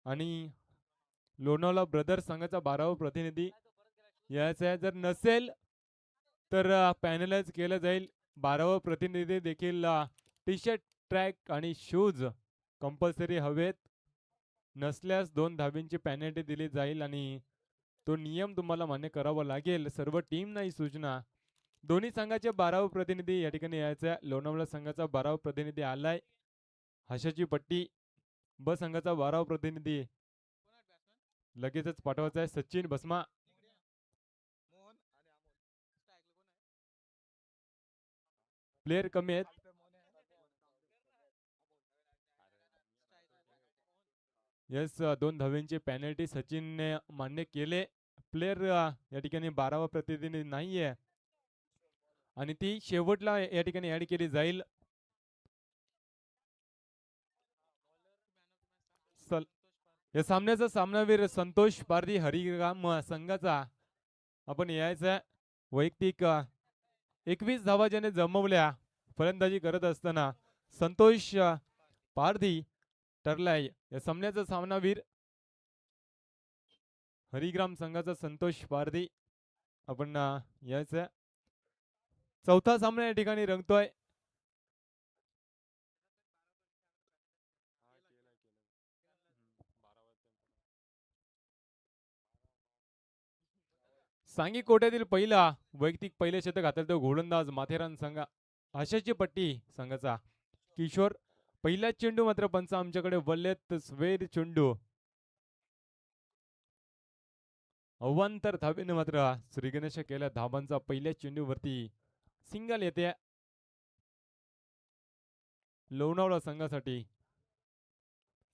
आणि लोणावळा ब्रदर्स संघाचा 12वा प्रतिनिधी यायचा आहे. जर नसेल तर पॅनलाइज केलं जाईल. 12वा प्रतिनिधी देखील टी शर्ट, ट्रॅक आणि शूज कंपल्सरी हवेत. नसल्यास 2 धाब्यांची पेनल्टी दिली जाईल आणि तो नियम तुम्हाला मान्य करावा लागेल. सर्व टीमना ही सूचना. दोन्ही संघाचे 12वे प्रतिनिधी या ठिकाणी यायचा. लोणावळा संघाचा 12वा प्रतिनिधी आलाय. हशाची पट्टी. ब संघाचा 12वा प्रतिनिधी लगेचच पाठवायचा आहे. सचिन भस्मा. प्लेयर कमी आहेत. येस, 2 धाव्यांची पेनल्टी सचिनने मान्य केले. प्लेयर या ठिकाणी 12वा प्रतिनिधी नाहीये आणि ती शेवटला या ठिकाणी ऍड केली जाईल. या सामन्याचा सामनावीर संतोष पारधी हरिग्राम संघाचा आपण यायचा. वैयक्तिक 21 धावा ज्याने जमवल्या फलंदाजी करत असताना संतोष पारधी ठरलाय या सामन्याचा सामनावीर. हरिग्राम संघाचा संतोष पारधी आपण यायचं. चौथा सामना या ठिकाणी रंगतोय. सांगी कोट्यातील पहिला वैयक्तिक पहिले शतक हातात तो गोलंदाज माथेरान संघ आशाची पट्टी संघाचा किशोर. पहिला चेंडू मात्र पंच आमच्याकडे वल्लेत स्वेर चेंडू. अवांतर धावेने मात्र श्री गणेश केल्या धाबांचा पहिल्या चेंडूवरती सिंगल येते लोणावळा संघासाठी.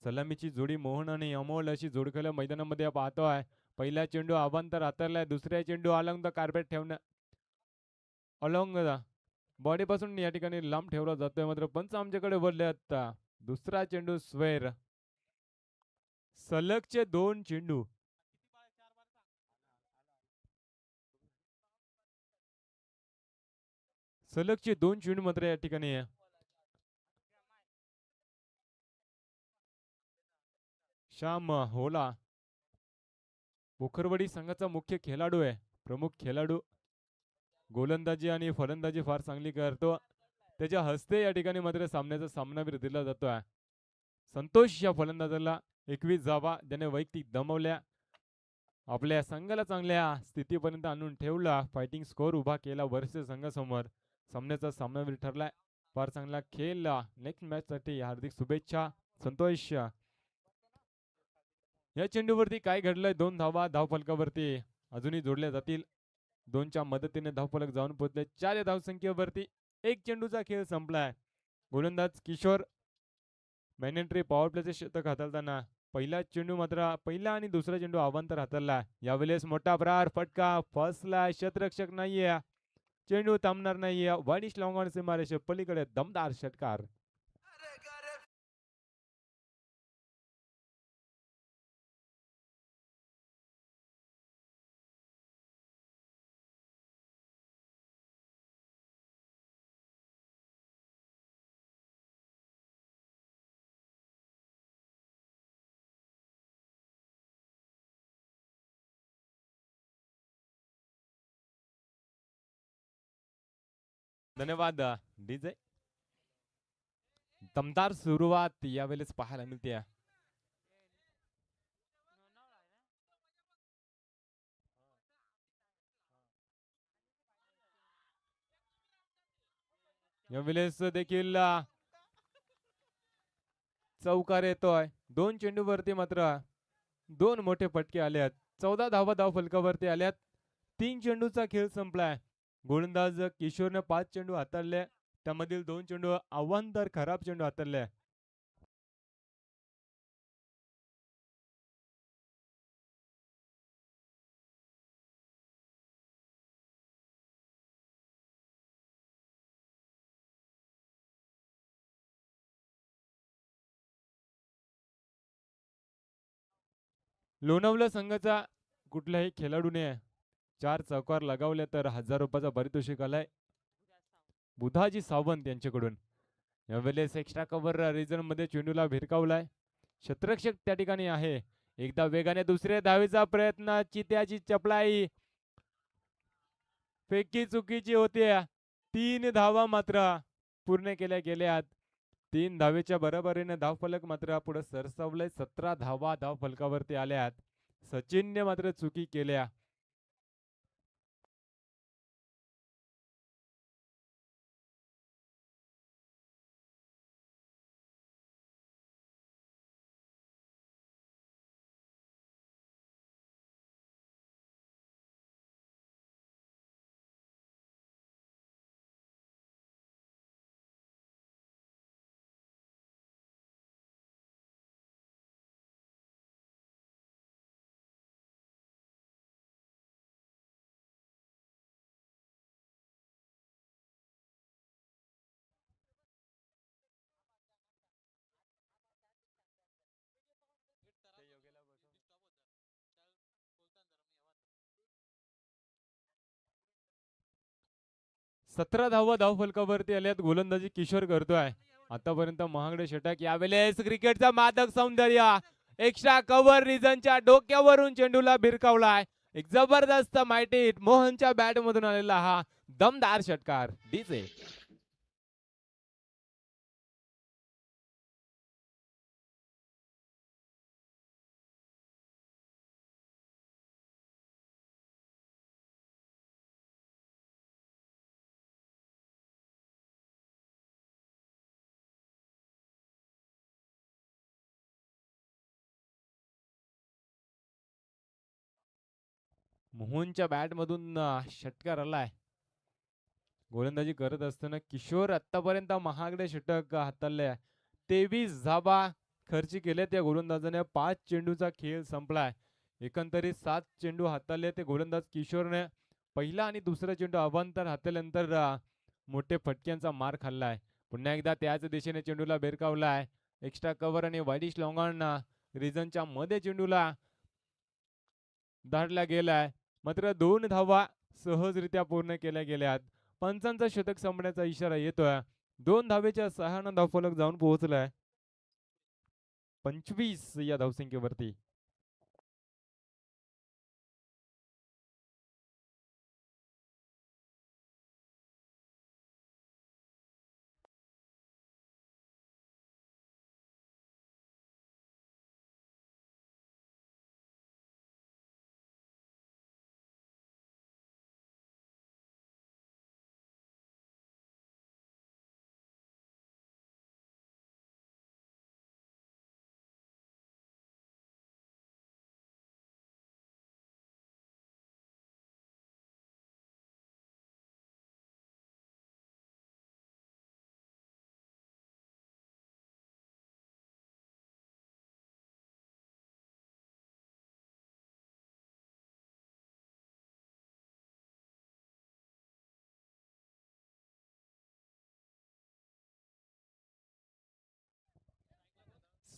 सलामीची जोडी मोहन आणि अमोल अशी जोडखेळ मैदानामध्ये पाहतोय. पहिला चेंडू अवांतर हाताळलाय. दुसऱ्या चेंडू अलॉंग द कार्पेट ठेवणं अलॉंग बॉडी पासून या ठिकाणी लांब ठेवला जातोय. मात्र पंच आमच्याकडे वळले. आता दुसरा चेंडू स्वेर. सलगचे 2 चेंडू. सलगचे 2 चेंडू मात्र या ठिकाणी श्याम होला पोखरवाडी संघाचा मुख्य खेळाडू आहे. प्रमुख खेळाडू गोलंदाजी आणि फलंदाजी फार चांगली करतो. त्याच्या हस्ते या ठिकाणी मात्र सामन्याचा सामनावीर दिला जातोय. संतोष या फलंदाजाला 21 धावा ज्याने वैयक्तिक दमवल्या. आपल्या संघाला चांगल्या स्थितीपर्यंत आणून ठेवला. फायटिंग स्कोर उभा केला वर्ष संघासमोर. सामन्याचा सामनावीर ठरलाय. फार चांगला खेळ. नेक्स्ट मॅच साठी हार्दिक शुभेच्छा संतोष. या चेंडूवरती काय घडलंय? 2 धावा धावफलकावरती अजूनही जोडल्या जातील. 2च्या मदतीने धावफलक जाऊन पोहोचले 4 या धावसंख्येवरती. 1 चेंडूचा खेळ संपलाय. गोलंदाज किशोर मॅनेंट्री पॉवर प्लेचे शतक हाताळताना पहिला चेंडू मात्र पहिला आणि दुसरा चेंडू अवांतर हाताळला. यावेळेस मोठा प्रहार फटका फसला. शतरक्षक नाहीये. चेंडू थांबणार नाहीये. वाणीश लॉंगॉन सीमारेषे पलीकडे दमदार षटकार. धन्यवाद डीजे. दमदार सुरुवात यावेळेस पाहायला मिळते. यावेळेस देखील चौकार येतोय. 2 चेंडूवरती मात्र 2 मोठे फटके आलेत. 14 धावा धाव फलकावरती आल्यात. 3 चेंडूचा खेळ संपलाय. गोलंदाज किशोरने 5 चेंडू हाताळले. त्यामधील 2 चेंडू अवांतर खराब चेंडू हाताळले. लोणावळा संघाचा कुठल्याही खेळाडूने 4 चौकार लगावले तर 1000 रुपयाचा पारितोषिक आलाय बुधाजी सावंत यांच्याकडून. यावेळेस एक्स्ट्रा कव्हर रिझन मध्ये चेंडूला भिरकावलाय. क्षेत्ररक्षक त्या ठिकाणी आहे. एकदा वेगाने दुसऱ्या धावेचा प्रयत्न, चित्याची चपलाई, फेकी चुकीची होती. 3 धावा मात्र पूर्ण केल्या गेल्यात. 3 धावेच्या बरोबरीने धावफलक मात्र पुढे सरसावलंय. 17 धावा धावफलकावरती आल्यात. सचिनने मात्र चुकी केल्या. सतरा धावा धावफलकावरती आल्यात. गोलंदाजी किशोर करतोय. आतापर्यंत महागडे षटक. यावेळेस क्रिकेटचा मादक सौंदर्य, एक्स्ट्रा कव्हर रिझनच्या डोक्यावरून चेंडूला भिरकावलाय. एक जबरदस्त माहिती हिट मोहनच्या बॅट मधून आलेला हा दमदार षटकार. डीजे मोहनच्या बॅट मधून षटकार आलाय. गोलंदाजी करत असताना किशोर आतापर्यंत महागडे षटक हाताळले. 23 धावा खर्ची केल्या त्या गोलंदाजाने. 5 चेंडूचा खेळ संपलाय. एकंदरीत 7 चेंडू हाताळले ते गोलंदाज किशोरने. पहिला आणि दुसरा चेंडू अवांतर हाताळल्यानंतर मोठे फटक्यांचा मार खाल्लाय. पुन्हा एकदा त्याच दिशेने चेंडूला बेरकावलाय. एक्स्ट्रा कव्हर आणि वाईडिश लॉंगॉन रिझनच्या मध्ये चेंडूला धाडला गेलाय. मात्र 2 धावा सहजरित्या पूर्ण केल्या गेल्यात. पंचांचा शतक संपण्याचा इशारा येतोय. 2 धावेच्या सहाय्याने धावफलक जाऊन पोहोचलाय 25 या धावसंख्येवरती.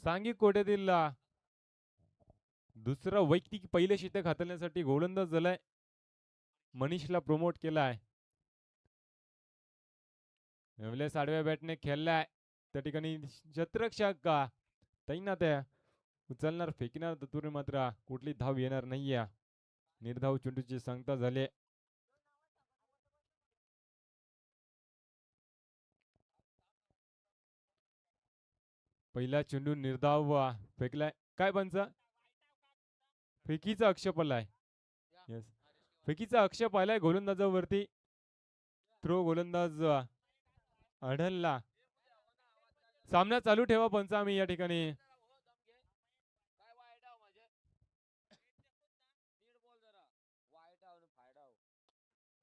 सांगी कोट्यातील दुसरं वैयक्तिक पहिले षटक हाताळण्यासाठी गोलंदाज झालाय. मनीषला प्रमोट केलाय. यावेळेस आडव्या बॅटने खेळलाय. त्या ठिकाणी क्षेत्ररक्षक तैनात आहे. उचलणार फेकणार तत्पूर्वी मात्र कुठली धाव येणार नाहीये. निर्धाव चेंडूची सांगता झाली. पहिला चेंडू निर्धाव फेकलाय. काय पंच? फेकीचा आक्षेप आलाय. येस, फेकीचा आक्षेप आलाय गोलंदाजावरती. थ्रो गोलंदाज आढळला. सामना चालू ठेवा पंच आम्ही या ठिकाणी.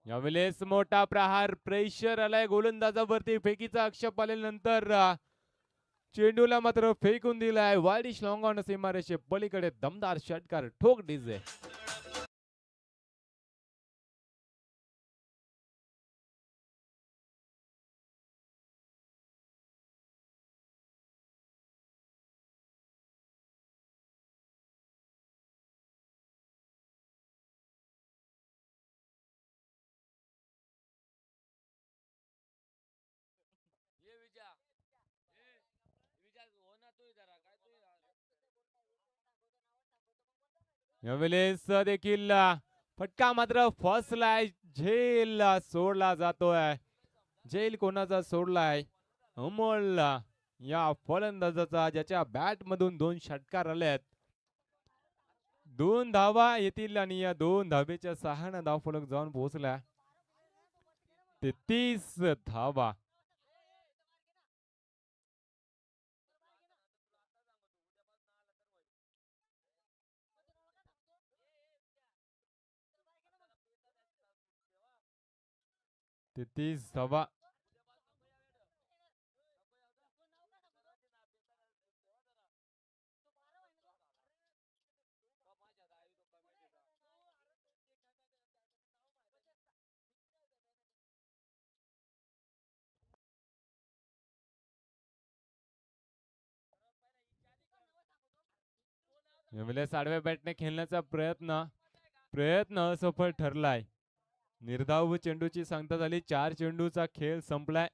यावेळेस मोठा प्रहार, प्रेशर आलाय गोलंदाजावरती. फेकीचा आक्षेप आल्यानंतर चेंडूला मात्र फेकून दिलाय. वाईडिश लॉंग ऑन सीमारेषे पलीकडे दमदार षटकार. ठोक डीजे. यावेळेस देखील फटका मात्र फसलाय. झेल सोडला जातोय. झेल कोणाचा सोडलाय? अमोल या फलंदाजाचा, ज्याच्या बॅट मधून 2 षटकार आलेत. 2 धावा येतील आणि या 2 धावेच्या सहाय्याने धावफलक जाऊन पोहोचला. 33 धावा. धावा. यावेळेस आडव्या बॅटने खेळण्याचा प्रयत्न असफल ठरलाय. निर्धाव चेंडूची सांगता झाली. 4 चेंडूचा खेळ संपलाय.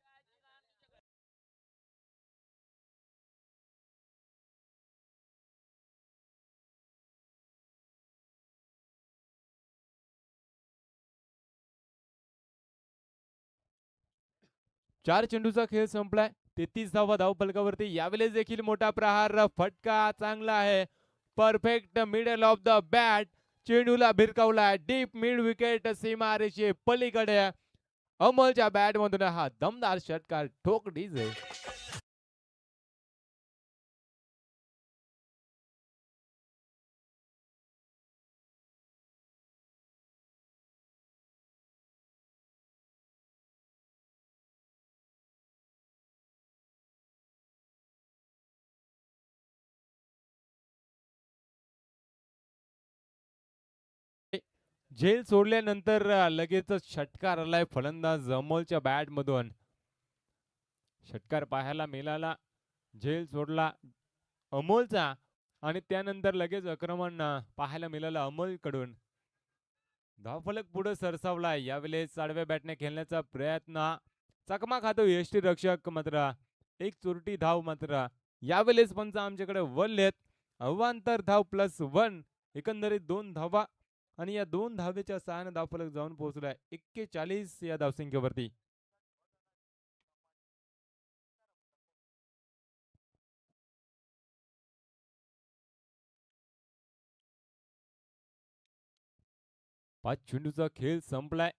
चार चेंडूचा खेळ संपलाय. 33 धावा धावफलकावरती. यावेळेस देखील मोठा प्रहार. फटका चांगला आहे. Perfect middle of the bat. चेंडूला भिरकावलाय. डीप मिड विकेट सीमारेषे पलीकडे. अमोलच्या बॅट मधून हा दमदार षटकार ठोक डीजे. झेल सोडल्यानंतर लगेचच षटकार आलाय फलंदाज अमोलच्या बॅट मधून. षटकार पाहायला मिळाला. झेल सोडला अमोलचा आणि त्यानंतर लगेच आक्रमण पाहायला मिळालं अमोलकडून. धावफलक पुढे सरसावलाय. यावेळेस आडव्या बॅटने खेळण्याचा प्रयत्न. चकमा खातो यष्टीरक्षक मात्र एक चुरटी धाव मात्र यावेळेस पंच आमच्याकडे वळलेत. अवांतर धाव +1 एकंदरीत 2 धावा आणि या 2 धावेच्या सहाय्याने धावफलक जाऊन पोहोचलाय 41 या धावसंख्येवरती. पाच चेंडूचा खेळ संपलाय.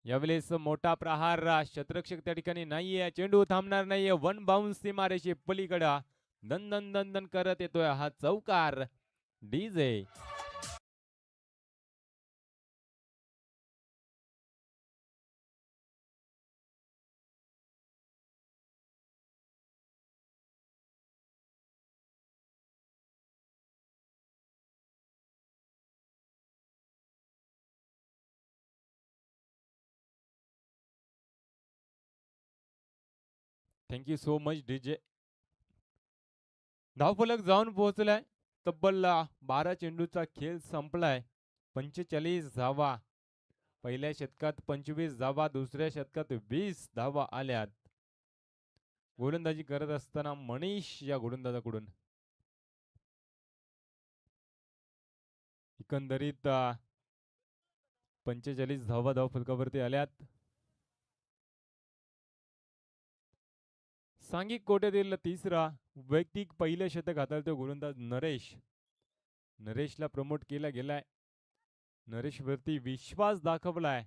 यावेळेस मोठा प्रहार. शतरक्षक त्या ठिकाणी नाहीये. चेंडू थांबणार नाहीये. 1 बाउन्स सीमारेषे पलीकडे दन दन दन दन करत येतोय हा चौकार DJ. Thank you so much DJ. धावफलक जाऊन पोहोचलाय. तब्बल 12 चेंडूचा खेळ संपलाय. 45 धावा. पहिल्या षटकात 25 धावा. दुसऱ्या षटकात 20 धावा आल्यात. गोलंदाजी करत असताना मनीष या गोलंदाजाकडून एकंदरीत 45 धावा धावफलकावरती आल्यात. सांघिक कोट्यातील तिसरा वैयक्तिक पहिलं शतक हाताळतो गोलंदाज नरेशला प्रमोट केला गेलाय. नरेशवरती विश्वास दाखवलाय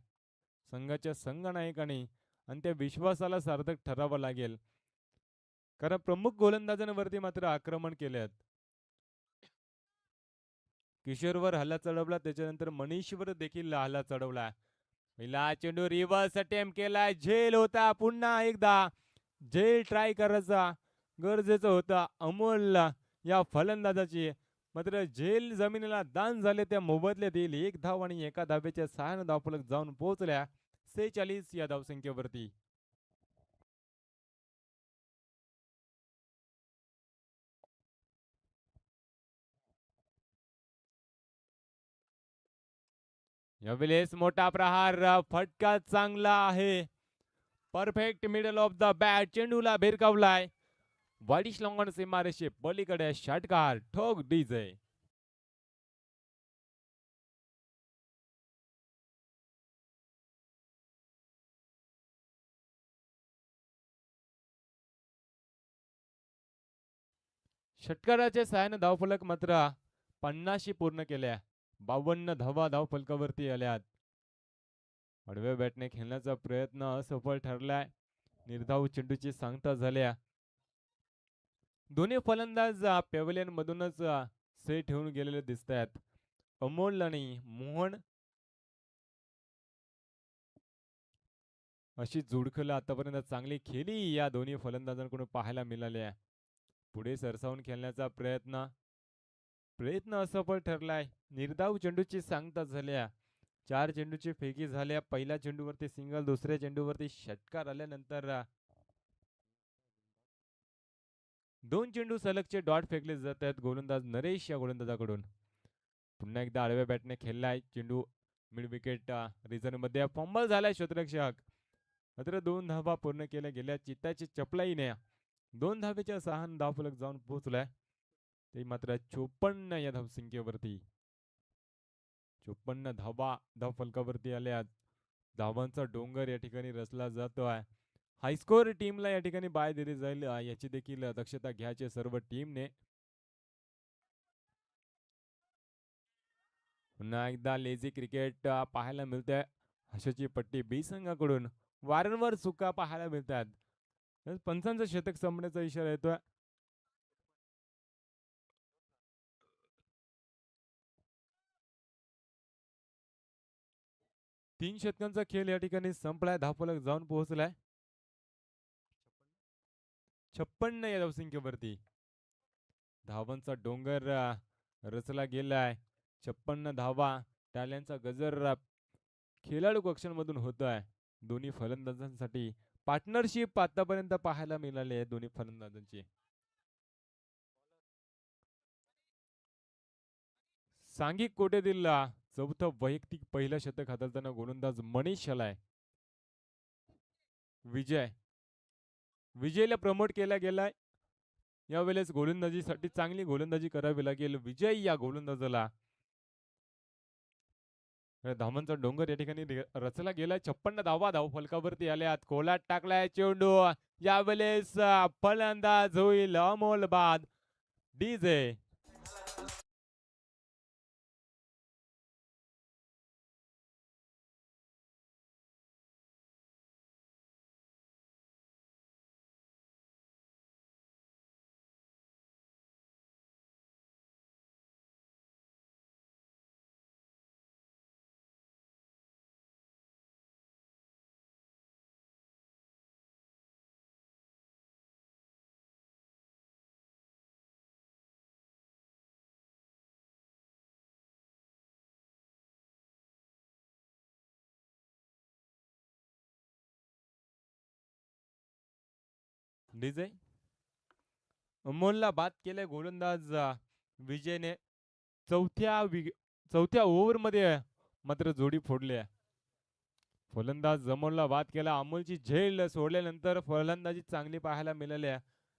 संघाच्या संघनायकाने आणि त्या विश्वासाला सार्थक ठरावं लागेल. कारण प्रमुख गोलंदाजांवरती मात्र आक्रमण केलेत. किशोरवर हल्ला चढवला. त्याच्यानंतर मनीषवर देखील हल्ला चढवला. पहिला चेंडू रिव्हर्स अटेम्प्ट केलाय. झेल होता. पुन्हा एकदा झेल ट्राय करायचा गरजेचं होता अमोलला या फलंदाजाची. मात्र झेल जमिनीला दान झाले. त्या मोबदल्यात येईल 1 धाव आणि 1 धावेच्या सहाय्याने धावफलक जाऊन पोहोचल्या 46 या धावसंख्येवरती. यावेळेस मोठा प्रहार. फटका चांगला आहे. Perfect middle of the bat. चेंडूला भिरकावलाय. वाडीश लॉंगॉन सीमारेषे पलीकडे षटकार ठोक डीजे. षटकाराच्या सहाय्याने धावफलक मात्र 50 पूर्ण केल्या. 52 धावा धावफलकावरती आल्यात. आडव्या बॅटने खेळण्याचा प्रयत्न असफल ठरलाय. निर्धाव चेंडूची सांगता झाल्या. दोन्ही फलंदाज पॅव्हलियन मधूनच सही ठेवून गेलेले दिसत आहेत. अमोल आणि मोहन अशी जोडखल आतापर्यंत चांगली खेळी या दोन्ही फलंदाजांकडून पाहायला मिळाल्या. पुढे सरसावून खेळण्याचा प्रयत्न असफल ठरलाय. निर्धाव चेंडूची सांगता झाल्या. 4 चेंडूची फेकी झाल्या. पहिल्या चेंडूवरती सिंगल, दुसऱ्या चेंडूवरती षटकार आल्यानंतर 2 चेंडू सलगचे डॉट फेकले जात आहेत गोलंदाज नरेश या गोलंदाजाकडून. पुन्हा एकदा आडव्या बॅटने खेळलाय चेंडू. मिड विकेट रिझन मध्ये फंबल झालाय क्षेत्ररक्षक. मात्र 2 धावा पूर्ण केल्या गेल्या. चित्ताची चपलाईने 2 धावेच्या सहान धावफलक जाऊन पोहोचलाय. ते मात्र 54 या धावसंख्येवरती. 54 धावा धावफलकावरती आल्या. धावांचा डोंगर या ठिकाणी रचला जातोय. हायस्कोर टीमला या ठिकाणी बाय दिली जाईल याची देखील दक्षता घ्यायची सर्व टीमने. पुन्हा एकदा लेझी क्रिकेट पाहायला मिळते. हशाची पट्टी बी संघाकडून वारंवार चुका पाहायला मिळतात. पंचांचं शतक संपण्याचा इशारा येतोय. 3 षटकांचा खेळ या ठिकाणी संपलाय. धावफलक जाऊन पोहोचलाय 56 या धावसंख्येवरती. धावांचा डोंगर रचला गेलाय. 56 धावा टाळ्यांचा गजर खेळाडू कक्षांमधून होत आहे. दोन्ही फलंदाजांसाठी पार्टनरशिप आतापर्यंत पाहायला मिळाली आहे दोन्ही फलंदाजांची. सांघिक कोट्यातील चौथं वैयक्तिक पहिलं शतक हाताळताना गोलंदाज मनीष आलाय. विजयला प्रमोट केला गेलाय. यावेळेस गोलंदाजीसाठी चांगली गोलंदाजी करावी लागेल विजय या गोलंदाजाला. धावांचा डोंगर या ठिकाणी रचला गेलाय. 56 धावा धावफलकावरती आल्यात. कोलात टाकलाय चेंडू. यावेळेस फलंदाज होईल अमोल बाद डीजे. डीजे अमोलला बाद केले गोलंदाज विजयने. चौथ्या ओव्हर मध्ये मात्र जोडी फोडली. फलंदाज अमोलला बाद केला. अमोलची झेल सोडल्यानंतर फलंदाजी चांगली पाहायला मिळाली.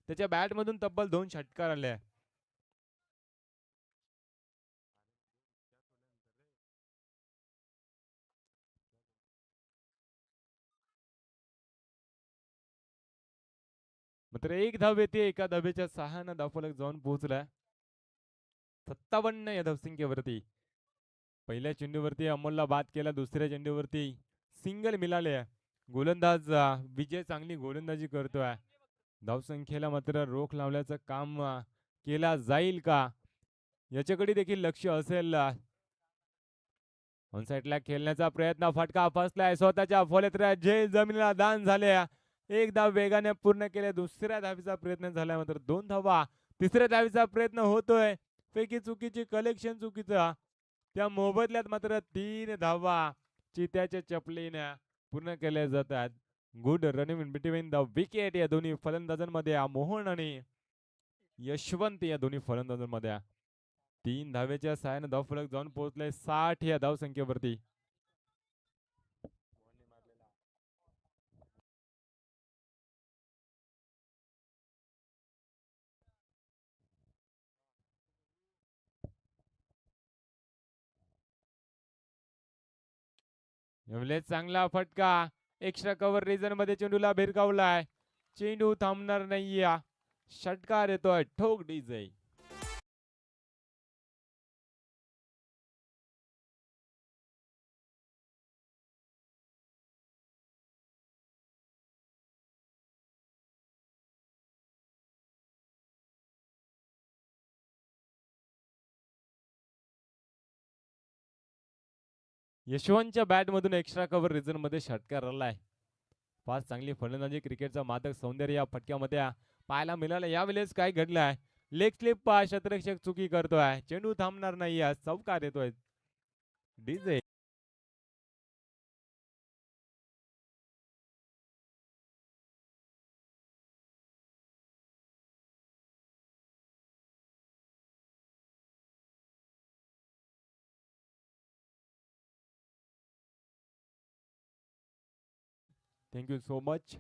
त्याच्या बॅट मधून तब्बल 2 षटकार आले. मात्र 1 धाव येते. एका धावेच्या सहाय्याने धावफलक जाऊन पोहोचलाय 57 या धावसंख्येवरती. पहिल्या चेंडूवरती अमोलला बाद केला. दुसऱ्या चेंडूवरती सिंगल मिळाले. गोलंदाज विजय चांगली गोलंदाजी करतोय. धावसंख्येला मात्र रोख लावल्याचं काम केला जाईल का याच्याकडे देखील लक्ष असेल. ऑन साइडला खेळण्याचा प्रयत्न. फटका फसलाय. स्वतःच्या फलंदाज झेल जमिनीला दान झाल्या. 1 धाव वेगाने पूर्ण केले. दुसऱ्या धावीचा प्रयत्न झाला मात्र 2 धावा. तिसऱ्या धावीचा प्रयत्न होतोय. पैकी चुकीची कलेक्शन चुकीचा. त्या मोबदल्यात मात्र 3 धावा चित्याच्या चपलीने पूर्ण केल्या जातात. Good running in between the wicket या दोन्ही फलंदाजांमध्ये. मोहन आणि यशवंत या दोन्ही फलंदाजांमध्ये. 3 धावेच्या सहाय्याने धावफलक जाऊन पोहोचले 60 या धावसंख्येवरती. यावेळेस चांगला फटका. एक्स्ट्रा कव्हर रिजन मध्ये चेंडूला भिरकावलाय. चेंडू थांबणार नाहीये. षटकार येतोय ठोक डीजे. यशवंतच्या बॅटमधून एक्स्ट्रा कव्हर रिझन मध्ये षटकार आलाय. फार चांगली फलंदाजी, क्रिकेटचा मादक सौंदर्य या फटक्यामध्ये पाहायला मिळालं. यावेळेस काय घडलंय, लेग स्लिप शतरक्षक चुकी करतोय, चेंडू थांबणार नाही, चौकार येतोय. DJ thank you so much.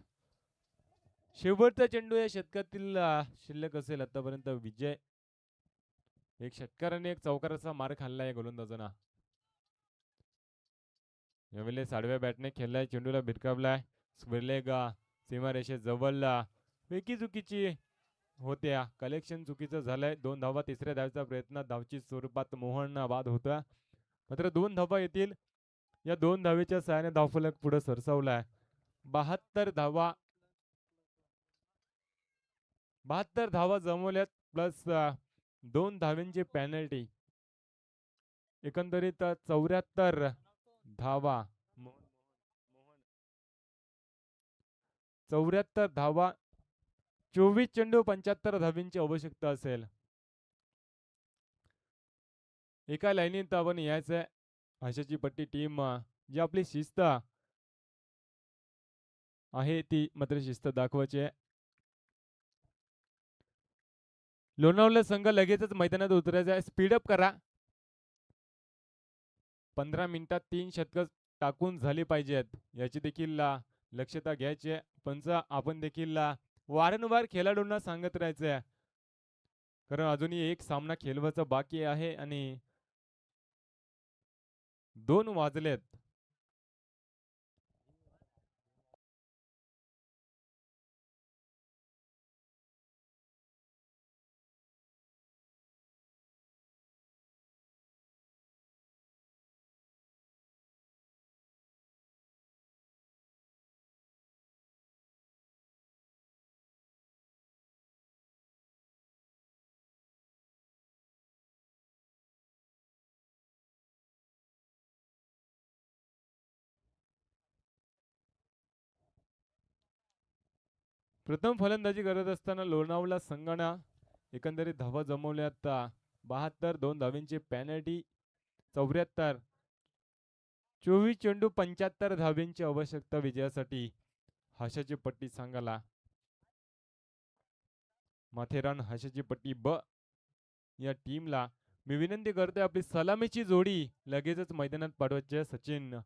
शेवटचा चेंडू या शतकातील शिल्लक असेल आतापर्यंत. विजय, एक षटकार आणि एक चौकाराचा मार खाल्लाय गोलंदाजांना. यावेळेस आडव्या बॅटने खेळलाय, चेंडूला भिरकावलाय. स्विरलेग सीमारेषे जवळला, वेकी चुकीची होत्या, कलेक्शन चुकीचं झालंय. 2 धावा, तिसऱ्या धावेचा प्रयत्न, धावची स्वरूपात मोहन बाद होता, मात्र 2 धावा येतील. या 2 धावेच्या सहाय्याने धावफलक पुढे सरसावलाय. 72 धावा जमवल्यात, प्लस 2 धाव्यांची पॅनल्टी. एकंदरीत 74 धावा. 74 धावा, 24 चेंडू, 75 धावींची आवश्यकता असेल. एका लाईनीत आपण यायचंय. आशाची पट्टी टीम जी आपली शिस्त आहे ती मात्र शिस्त दाखवायची आहे. लोणावळा संघ लगेचच मैदानात उतरायचा आहे. स्पीडअप करा. 15 मिनिटात 3 शतक टाकून झाली पाहिजेत, याची देखील लक्षता घ्यायची आहे. पंच आपण देखील वारंवार खेळाडूंना सांगत राहायचंय, कारण अजूनही एक सामना खेळवायचा बाकी आहे आणि 2 वाजलेत. प्रथम फलंदाजी करत असताना लोणावळा संघानं एकंदरीत धावा जमवल्यात 72, 2 धावींची पॅनल्टी. 74, 24 चेंडू, 75 धावींची आवश्यकता विजयासाठी. हाशाची पट्टी सांगाला. माथेरान हाशाची पट्टी ब या टीमला मी विनंती करतोय, आपली सलामीची जोडी लगेचच मैदानात पाठवायची आहे. सचिन,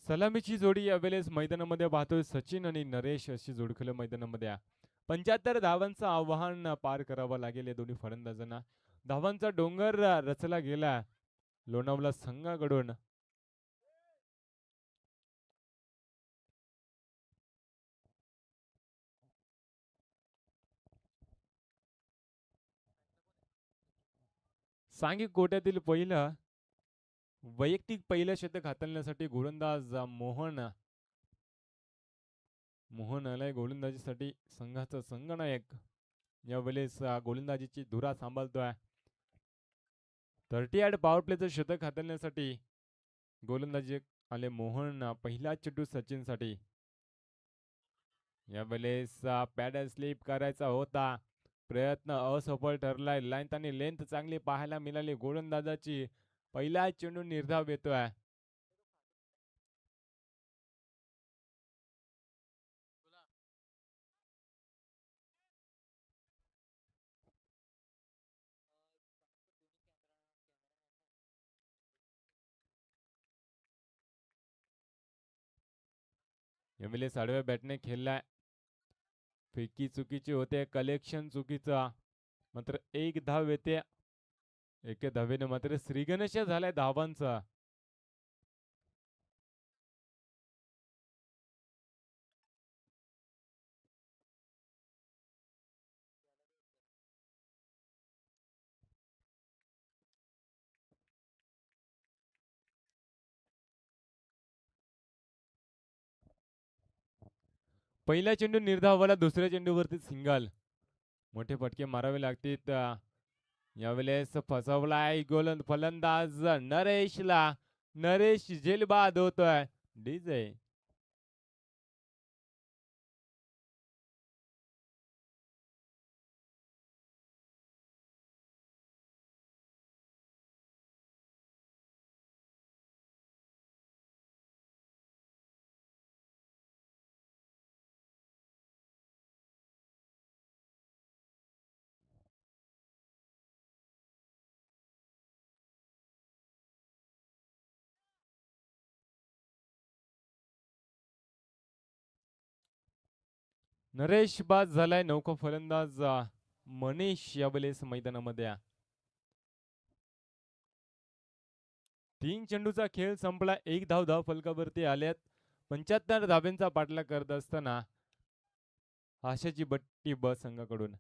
सलामीची जोडी यावेळेस मैदानामध्ये पाहतोय. सचिन आणि नरेश अशी जोडखोल मैदानामध्ये. 75 धावांचं आव्हान पार करावं लागेल या दोन्ही फलंदाजांना. धावांचा डोंगर रचला गेला लोणावळा संघाकडून. सांघिक कोट्यातील पहिलं वैयक्तिक पहिलं शतक हाताळण्यासाठी गोलंदाज मोहन मोहन आलाय गोलंदाजीसाठी. संघाचा संघनायक यावेळेस गोलंदाजीची धुरा सांभाळतोय. 38 पॉवर प्लेचं शतक हाताळण्यासाठी गोलंदाजी आले मोहन. पहिला चेंडू सचिनसाठी. यावेळेस पॅडल स्लिप करायचा होता, प्रयत्न असफल ठरलाय. लाईन आणि लेंथ चांगली पाहायला मिळाली गोलंदाजाची. पहिला चेंडू निर्धाव येतोय. यावेळेस आडव्या बॅटने खेळलाय. फेकी चुकीची होते, कलेक्शन चुकीचा. मात्र एक धाव येते. एके धावेने मात्र श्रीगणेश झालाय धावांचा. पहिला चेंडू निर्धावाला, दुसऱ्या चेंडूवरती सिंगल. मोठे फटके मारावे लागतील. यावेळेस फसवलाय फलंदाज नरेशला. नरेश जेलबाद होतोय. डीजे नरेश बाद झालाय. नौका फलंदाज मनीष यावेळेस मैदानामध्ये. 3 चेंडूचा खेळ संपला. एक धाव फलकावरती आल्यात. 75 धाब्यांचा पाठलाग करत असताना आशाची बट्टी ब संघाकडून.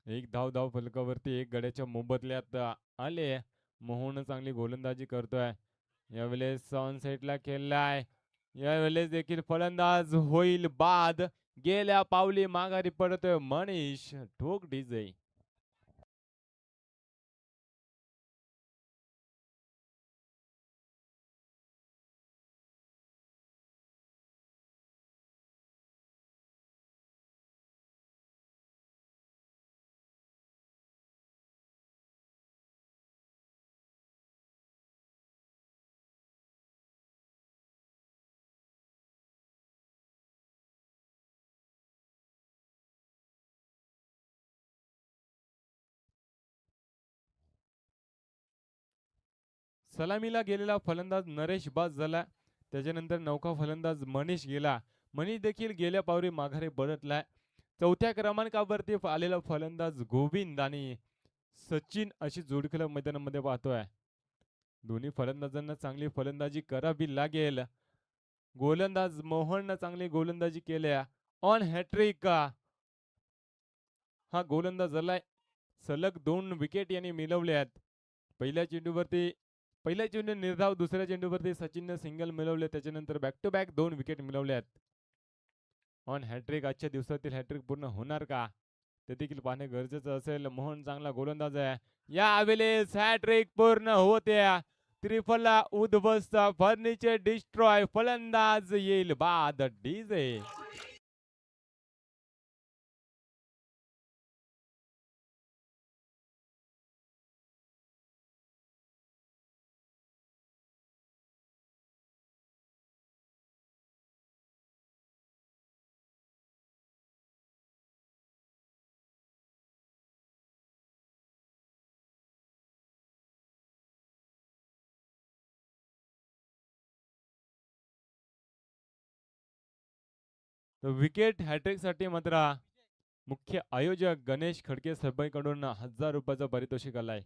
एक धाव फलकावरती, एक गड्याच्या मोबदल्यात आले. मोहन चांगली गोलंदाजी करतोय. यावेळेस ऑन साईडला खेळलाय. यावेळेस देखील फलंदाज होईल बाद. गेल्या पावली माघारी पडतोय मनीष. ठोक डीजे. सलामीला गेलेला फलंदाज नरेश बाद झाला. त्याच्यानंतर नौका फलंदाज मनीष गेला. मनीष देखील गेल्या पावरी माघारी परतलाय. चौथ्या क्रमांकावरती आलेला फलंदाज गोविंद आणि सचिन अशी जोडखिल मैदानामध्ये पाहतोय. दोन्ही फलंदाजांना चांगली फलंदाजी करावी लागेल. गोलंदाज मोहन चांगली गोलंदाजी केल्या. ऑन हॅट्रिक हा गोलंदाज झालाय. सलग 2 विकेट यांनी मिळवल्यात. पहिल्या चेंडूवरती पहिल्या चेंडू निर्धाव, दुसऱ्या चेंडूवरती सचिनने सिंगल मिळवले. त्याच्यानंतर बॅक टू बॅक 2 विकेट मिळवल्यात. ऑन हॅट्रिक आजच्या दिवसातील हॅट्रिक पूर्ण होणार का, ते देखील पाहणे गरजेचं असेल. मोहन चांगला गोलंदाज आहे. यावेळेस हॅट्रिक पूर्ण होते. त्रिफला उद्ध्वस्त, फर्निचर डिस्ट्रॉय. फलंदाज येईल बाद. डीजे विकेट हॅट्रिक साठी मात्र मुख्य आयोजक गणेश खडके सभेकडून 1000 रुपयाचं पारितोषिक आलाय.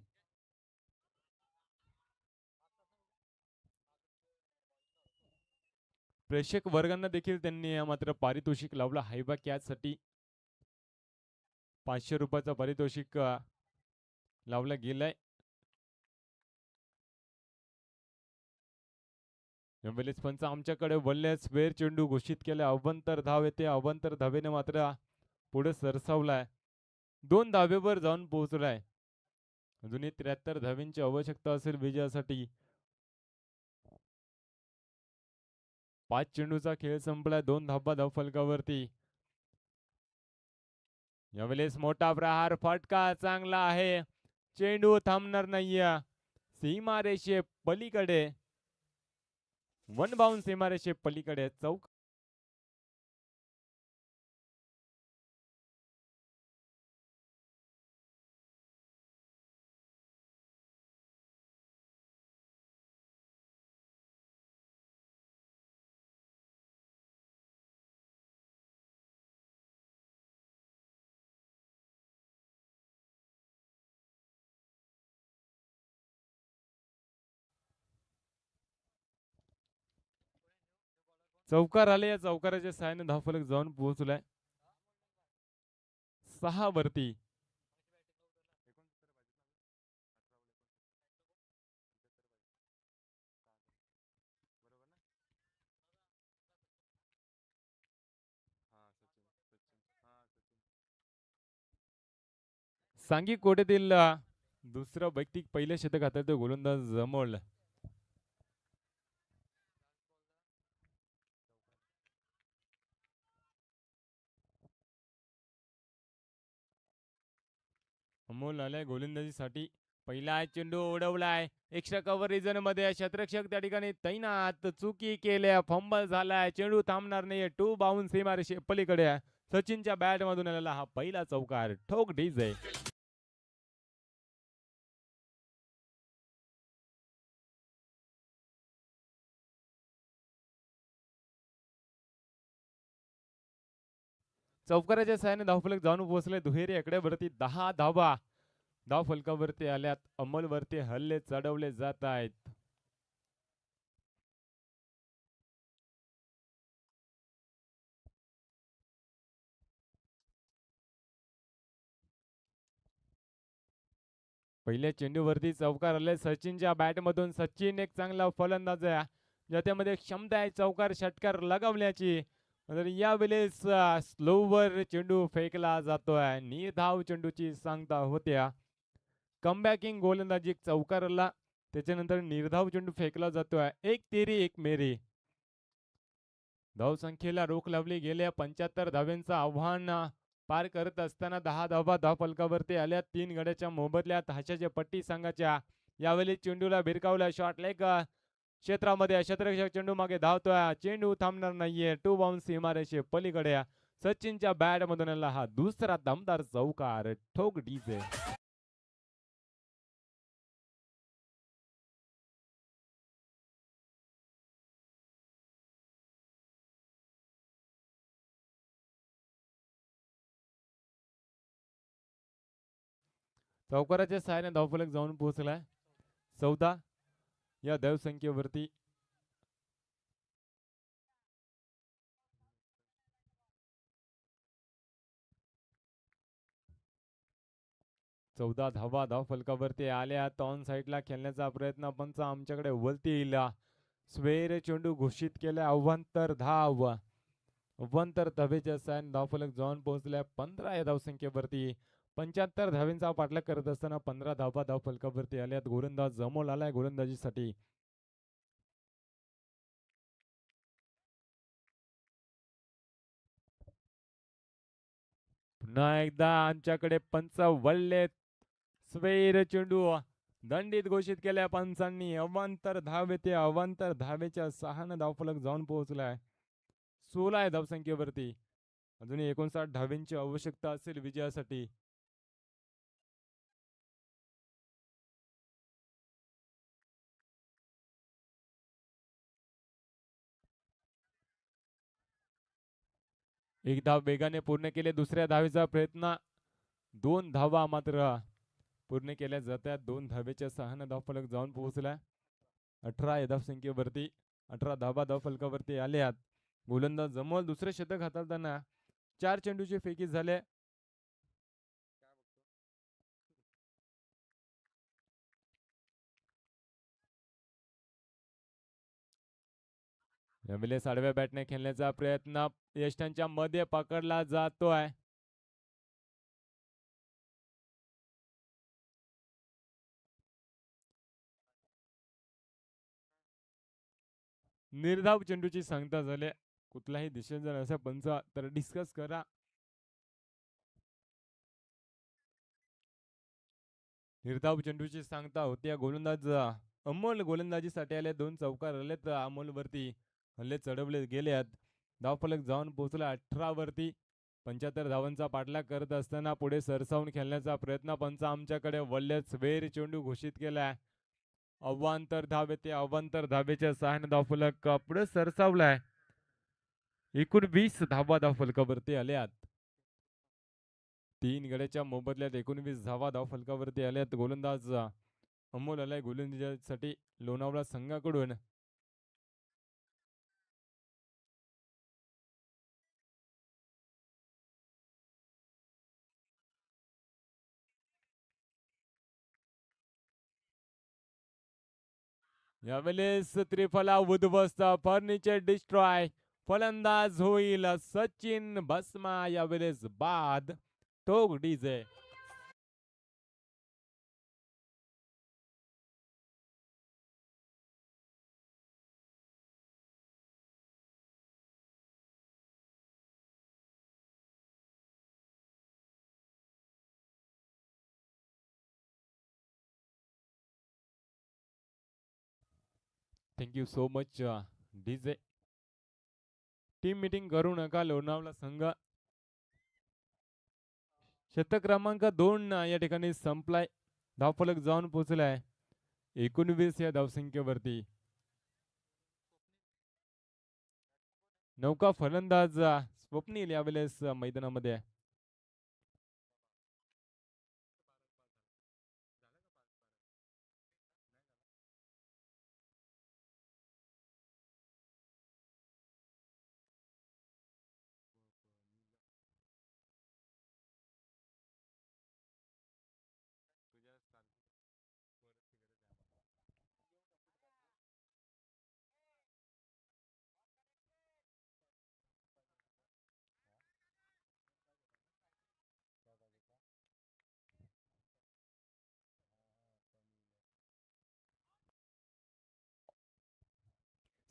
प्रेक्षक वर्गांना देखील त्यांनी मात्र पारितोषिक लावलं. हायबा कॅच साठी 500 रुपयाचं पारितोषिक लावलं गेलंय. यावेळेस पंच आमच्याकडे वल्लेस वेर चेंडू घोषित केले. अवंतर धाव येते. अवंतर धावेने मात्र पुढे सरसावलाय. 2 धावेवर जाऊन पोहोचलाय. अजूनही 73 धावेंची आवश्यकता असेल विजयासाठी. 5 चेंडूचा खेळ संपलाय. 2 धाबा धावफलकावरती. यावेळेस मोठा प्रहार फटका चांगला आहे. चेंडू थांबणार नाहीये. सीमारेषे पलीकडे वन बाउंड सीमारेषे पलीकडे चौक. चौकार आले. या चौकाराच्या सहाय्याने धावफलक जाऊन पोहोचलाय 6 वरती. सांगी कोटेतील दुसरं वैयक्तिक पहिले शतक हातात गोलंदाज जमोल. अमोल आलाय गोलंदाजीसाठी. पहिला चेंडू उडवलाय. एक्स्ट्रा कव्हर रिजन मध्ये शतरक्षक त्या ठिकाणी तैनात. चुकी केल्या. फंबल झालाय. चेंडू थांबणार नाहीये. 2 बाउन्स सीमारेषे पलीकडे आहे. सचिनच्या बॅट मधून आलेला हा पहिला चौकार. ठोक डीजे. चौकाराच्या सहाय्याने धावफलक जाऊन पोहोचले दुहेरी आकड्यावरती. 10 धावा धावफलकावरती आल्यात. अमोलवरती हल्ले चढवले जात आहेत. पहिल्या चेंडूवरती चौकार आले सचिनच्या बॅटमधून. सचिन एक चांगला फलंदाज आहे. ज्याच्यामध्ये क्षमता आहे चौकार षटकार लगावण्याची. तर यावेळेस स्लोवर चेंडू फेकला जातोय. निर्धाव चेंडूची सांगता होत्या. कमबॅकिंग गोलंदाजी चौकारला. त्याच्यानंतर निर्धाव चेंडू फेकला जातोय. 1 तेरी 1 मेरी. धावसंख्येला रोख लावली. गेल्या 75 धाव्यांचं आव्हान पार करत असताना 10 धावा धावफलकावरती आल्या. 3 गड्याच्या मोबदल्यात हाशाच्या पट्टी संघाच्या. यावेळी चेंडूला भिरकावला. शॉट लेग क्षेत्रामध्ये शतरक्षक चेंडू मागे धावतोय. चेंडू थांबणार नाहीये. 2 बाउन्स सीमारेषे पलीकडे. सचिनच्या बॅट मधून आला हा दुसरा दमदार चौकार. ठोक डीजे. चौकाराच्या सहाय्याने धावफलक जाऊन पोहोचलाय 14 या धावसंख्येवरती. चौदा धावा धावफलकावरती आल्या. ऑन साईडला खेळण्याचा प्रयत्न पंच आमच्याकडे वलती येईल. स्वेर चेंडू घोषित केला. अव्वंतर धाव. अव्वंतर धावेच्या सहाय्याने धावफलक जाऊन पोहोचल्या 15 या धावसंख्येवरती. 75 धावेंचा पाठलाग करत असताना 15 धावा धावफलकावरती आल्यात. गोलंदाज जमोल आलाय गोलंदाजीसाठी. पुन्हा एकदा आमच्याकडे पंच वळले. स्वेर चेंडू दंडित घोषित केल्या पंचांनी. अवांतर धाव येते. अवांतर धावेच्या 6 धावफलक जाऊन पोहोचलाय 16 या धावसंख्येवरती. अजूनही 59 धावेंची आवश्यकता असेल विजयासाठी. एक धाव वेगाने पूर्ण केले. दुसऱ्या धावेचा प्रयत्न. 2 धावा मात्र पूर्ण केल्या जातात. 2 धावेच्या 6 धावफलक जाऊन पोहोचला 18 या धावसंख्येवरती. 18 धावा धावफलकावरती आल्यात. गोलंदाज जमोल दुसरे शतक हाताळताना 4 चेंडूचे फेकी झाले. यावेळेस आडव्या बॅटने खेळण्याचा प्रयत्न यष्टांच्या मध्ये पकडला जातोय. निर्धाव चेंडूची सांगता झाले. कुठलाही दिशेने जर असा पंच तर डिस्कस करा. निर्धाव चेंडूची सांगता होती. गोलंदाज अमोल गोलंदाजीसाठी आले. 2 चौकार आलेत अमोल वरती. हल्ले चढवले गेलेत. धावफलक जाऊन पोहोचला 18 वरती. 75 धावांचा पाठलाग करत असताना पुढे सरसावून खेळण्याचा प्रयत्न पंच आमच्याकडे वल्लेच वेर चेंडू घोषित केलाय. अवांतर धाव येते. अवांतर धावेच्या सहाय्याने धावफलक पुढे सरसावलाय. एकूण 20 धावा धावफलकावरती आल्यात. 3 गड्याच्या मोबदल्यात 19 धावा धावफलकावरती आल्यात. गोलंदाज अमोल आलाय गोलंदाजीसाठी लोणावळा संघाकडून. यावेळेस त्रिफला उद्ध्वस्त फर्निचर डिस्ट्रॉय. फलंदाज होईल सचिन भस्मा. यावेळेस बाद टोक DJ. Thank you so much DJ. Team meeting करू नका लोणावळा संघ. शतक क्रमांक 2 या ठिकाणी संपलाय. धावफलक जाऊन पोहोचलाय 19 या धावसंख्येवरती. नौका फलंदाज स्वप्नील यावेळेस मैदानामध्ये.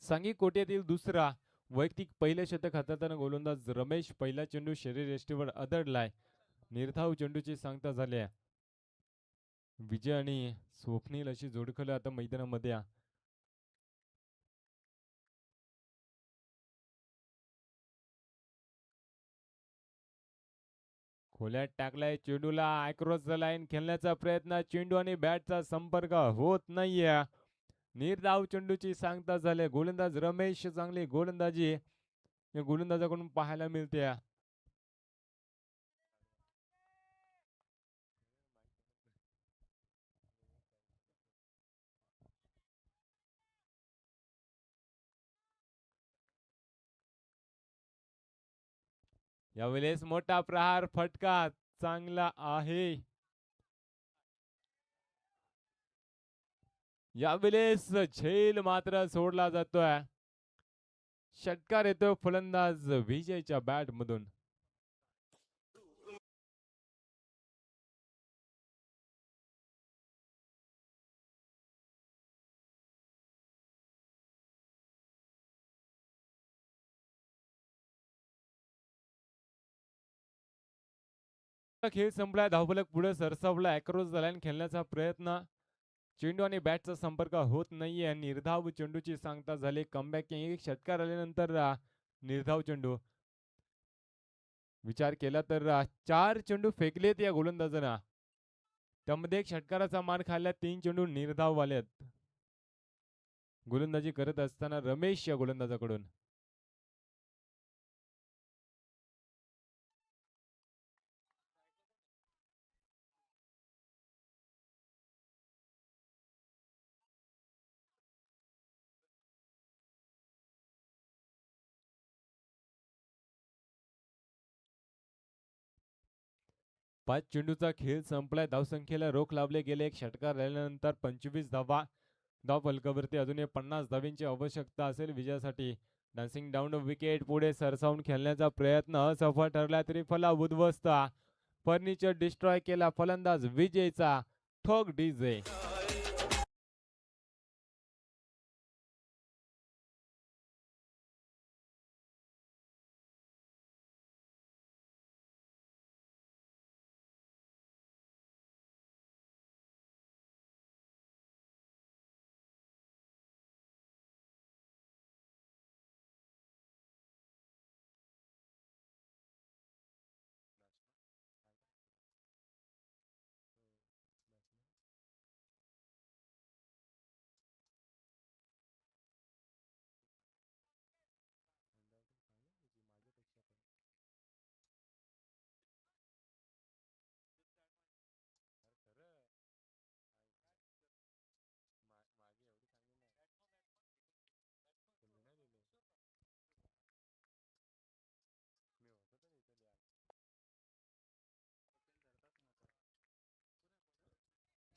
सांगी कोट्यातील दुसरा वैयक्तिक पहिले शतक हाताळताना गोलंदाज रमेश पहिला चेंडू शरीरयष्टीवर आदळलाय. निर्धाव चेंडूची सांगता झाली. विजय आणि स्वप्नील अशी जोडखल आता मैदानामध्ये. खोल्यात टाकलाय चेंडूला. अक्रॉस द लाईन खेळण्याचा प्रयत्न. चेंडू आणि बॅटचा संपर्क होत नाहीये. निर्धाव चेंडूची सांगता झाली. गोलंदाज रमेश चांगली गोलंदाजी या गोलंदाजाकडून पाहायला मिळते. यावेळेस मोठा प्रहार फटका चांगला आहे. यावेळेस झेल मात्र सोडला जातोय. षटकार येतो फलंदाज विजयच्या बॅट मधून. खेळ संपला. धावफलक पुढे सरसावला. अक्रॉस द लाईन खेळण्याचा प्रयत्न. चेंडू आणि बॅटचा संपर्क होत नाहीये. निर्धाव चेंडूची सांगता झाली. कमबॅक एक षटकार आल्यानंतर निर्धाव चेंडू. विचार केला तर 4 चेंडू फेकलेत या गोलंदाजांना. त्यामध्ये एक षटकाराचा मार खाल्ला. 3 चेंडू निर्धाव आलेत. गोलंदाजी करत असताना रमेश या गोलंदाजाकडून. 5 चेंडूचा खेळ संपलाय. धावसंख्येला रोख लावले गेले. एक षटकार राहिल्यानंतर 25 धावा धाव फलकावरती. अजूनही 50 धावींची आवश्यकता असेल विजयासाठी. डान्सिंग डाऊन विकेट पुढे सरसावून खेळण्याचा प्रयत्न असफल ठरला तरी फला उद्ध्वस्त. फर्निचर डिस्ट्रॉय केला फलंदाज विजयचा ठोक डीजे.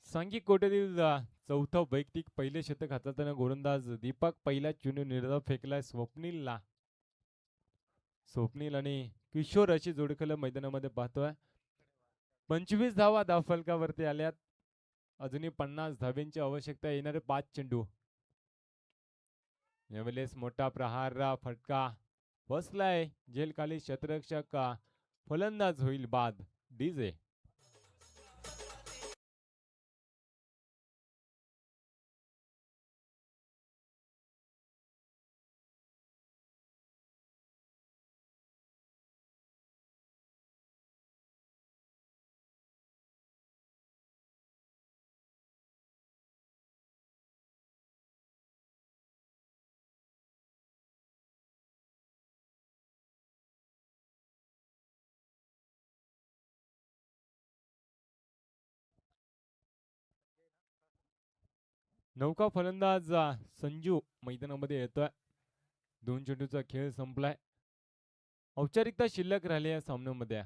सांघिक कोट्यातील चौथा वैयक्तिक पहिले शतक हाताळताना गोलंदाज दीपक पहिल्या चेंडू निर्धाव फेकलाय स्वप्नीलला. स्वप्नील आणि किशोर अशी जोडखल मैदानामध्ये पाहतोय. 25 धावा धावफलकावरती आल्यात. अजूनही 50 धाब्यांची आवश्यकता. येणारे 5 चेंडू. यावेळेस मोठा प्रहार फटका बसलाय झेलखाली क्षेत्ररक्षक. फलंदाज होईल बाद. डीजे. नौका फलंदाज संजू मैदानामध्ये येतोय. 2 चेंडूचा खेळ संपलाय. औपचारिकता शिल्लक राहिली या सामन्यामध्ये.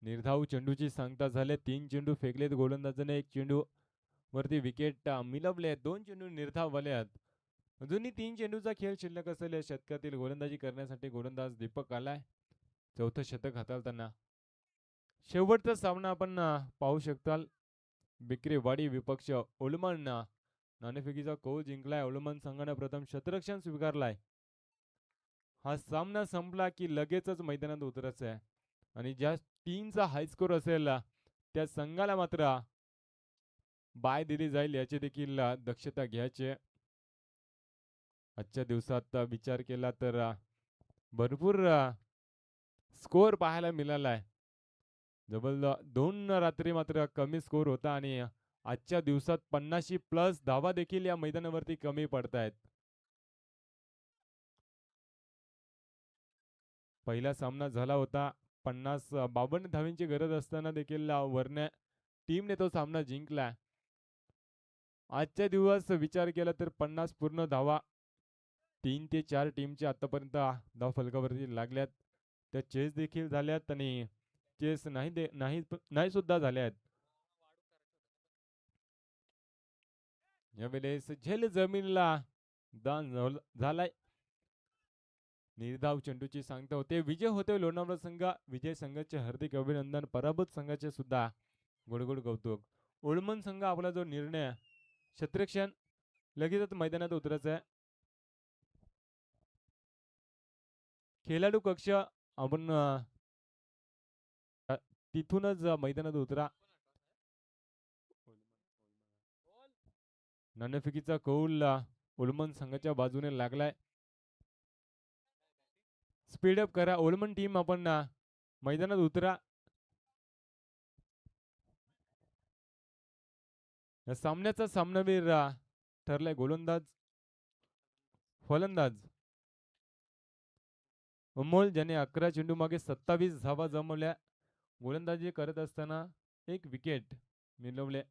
निर्धाव चेंडूची सांगता झाले. 3 चेंडू फेकलेत गोलंदाजाने. 1 चेंडू वरती विकेट मिळवले. 2 चेंडू निर्धाव आल्यात. अजूनही 3 चेंडूचा खेळ शिल्लक असेल या शतकातील गोलंदाजी करण्यासाठी गोलंदाज दीपक आलाय चौथं शतक हाताळताना. शेवटचा सामना आपण पाहू शकताल. बिक्रीवाडी विपक्ष ओलमन नाणेफेकीचा कौल जिंकलाय. ओलमन संघाने प्रथम शतरक्षण स्वीकारलाय. हा सामना संपला की लगेचच मैदानात उतरायचं आहे आणि ज्या टीमचा हाय स्कोर असेल त्या संघाला मात्र बाय दिली जाईल याची देखील दक्षता घ्यायची. आजच्या दिवसात विचार केला तर भरपूर स्कोर पाहायला मिळालाय. जवळ 2 रात्री मात्र कमी स्कोर होता आणि आजच्या दिवसात 50 प्लस धावा देखील या मैदानावरती कमी पडतायत. पहिला सामना झाला होता 52 धावांची गरज असताना देखील वरने टीमने तो सामना जिंकला. आजच्या दिवस विचार केला तर 50 पूर्ण धावा 3 ते 4 टीमच्या आतापर्यंत धाव फलकावरती लागल्यात. त्या चेस देखील झाल्यात आणि चेस नाही सुद्धा झाल्यात. यावेळेस झेल जमीनला दान झालाय. निर्धाव चेंडूची सांगता होते. विजय होते लोणावळा संघ. विजय संघाचे हार्दिक अभिनंदन. पराभूत संघाचे सुद्धा गोडगोड कौतुक. ओळमन संघ आपला जो निर्णय क्षेत्ररक्षण लगेचच मैदानात उतरायचं आहे. खेळाडू कक्ष आपण तिथूनच मैदानात उतरा. नाणेफेकीचा कौल ओलमन संघाच्या बाजूने लागलाय. स्पीडअप करा ओलमन टीम. आपण मैदानात उतरा. या सामन्याचा सामनावीर ठरलाय गोलंदाज फलंदाज अमोल ज्याने 11 चेंडू मागे 27 धावा जमवल्या. गोलंदाजी करत असताना 1 विकेट मिळवले.